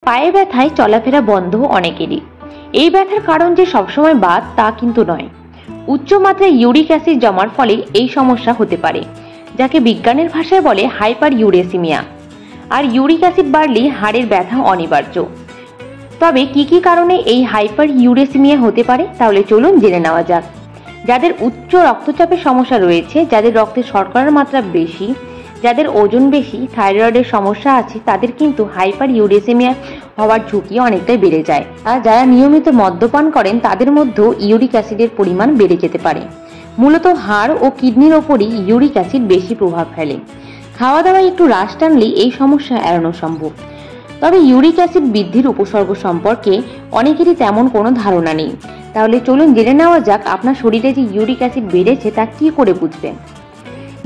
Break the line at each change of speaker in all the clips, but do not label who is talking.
পায়ে ব্যথায় চলাফেরা বন্ধ অনেকেরই। এই ব্যথার কারণ যে সবসময় বাত তা কিন্তু নয়। উচ্চ মাত্রায় ইউরিক অ্যাসিড জমার ফলে এই সমস্যা হতে পারে, যাকে বিজ্ঞানের ভাষায় বলে হাইপার ইউরেসিমিয়া। আর ইউরিক অ্যাসিড বাড়লে হাড়ের ব্যথা অনিবার্য। তবে কি কি কারণে এই হাইপার ইউরেসিমিয়া হতে পারে, তাহলে চলুন জেনে নেওয়া যাক। যাদের উচ্চ রক্তচাপের সমস্যা রয়েছে, যাদের রক্তে শর্করার মাত্রা বেশি, যাদের ওজন বেশি, থাইরয়েডের সমস্যা আছে, তাদের কিন্তু হাইপার ইউরেসিমিয়া হওয়ার ঝুঁকি অনেকটাই বেড়ে যায়। আর যারা নিয়মিত মদ্যপান করেন তাদের মধ্যেও ইউরিক অ্যাসিডের পরিমাণ বেড়ে যেতে পারে। মূলত হাড় ও কিডনির ওপরই ইউরিক অ্যাসিড বেশি প্রভাব ফেলে। খাওয়া দাওয়ায় একটু হ্রাস টানলেই এই সমস্যা এড়ানো সম্ভব। তবে ইউরিক অ্যাসিড বৃদ্ধির উপসর্গ সম্পর্কে অনেকেরই তেমন কোনো ধারণা নেই। তাহলে চলুন জেনে নেওয়া যাক আপনার শরীরে যে ইউরিক অ্যাসিড বেড়েছে তা কি করে বুঝবেন।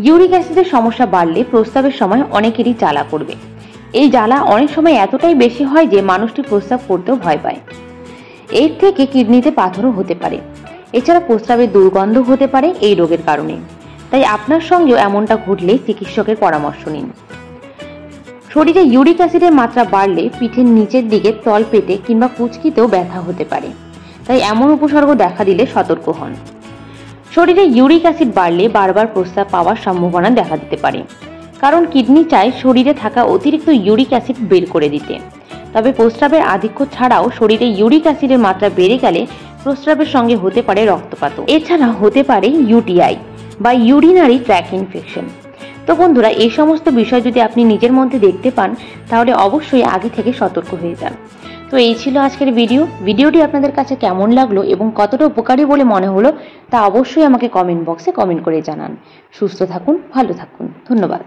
ইউরিক অ্যাসিডের সমস্যা বাড়লে প্রস্রাবের সময় অনেকেরই জ্বালা করবে। এই জ্বালা অনেক সময় এতটাই বেশি হয় যে মানুষটি প্রস্রাব করতেও ভয় পায়। এর থেকে কিডনিতে পাথরও হতে পারে। এছাড়া প্রস্রাবের দুর্গন্ধ হতে পারে এই রোগের কারণে। তাই আপনার সঙ্গেও এমনটা ঘটলে চিকিৎসকের পরামর্শ নিন। শরীরে ইউরিক অ্যাসিডের মাত্রা বাড়লে পিঠের নিচের দিকে, তলপেটে কিংবা কুঁচকিতেও ব্যথা হতে পারে। তাই এমন উপসর্গ দেখা দিলে সতর্ক হন। শরীরে ইউরিক অ্যাসিড বাড়লে বারবার প্রস্রাব পাওয়ার সম্ভাবনা দেখা দিতে পারে, কারণ কিডনি চায় শরীরে থাকা অতিরিক্ত ইউরিক অ্যাসিড বের করে দিতে। তবে প্রস্রাবের আধিক্য ছাড়াও শরীরে ইউরিক অ্যাসিডের মাত্রা বেড়ে গেলে প্রস্রাবের সঙ্গে হতে পারে রক্তপাত। এছাড়া হতে পারে ইউটিআই বা ইউরিনারি ট্র্যাক ইনফেকশন। তো বন্ধুরা, এই সমস্ত বিষয় যদি আপনি নিজের মধ্যে দেখতে পান তাহলে অবশ্যই আগে থেকে সতর্ক হয়ে যান। তো এই ছিল আজকের ভিডিওটি আপনাদের কাছে কেমন লাগলো এবং কতটা উপকারী বলে মনে হলো তা অবশ্যই আমাকে কমেন্ট বক্সে কমেন্ট করে জানান। সুস্থ থাকুন, ভালো থাকুন, ধন্যবাদ।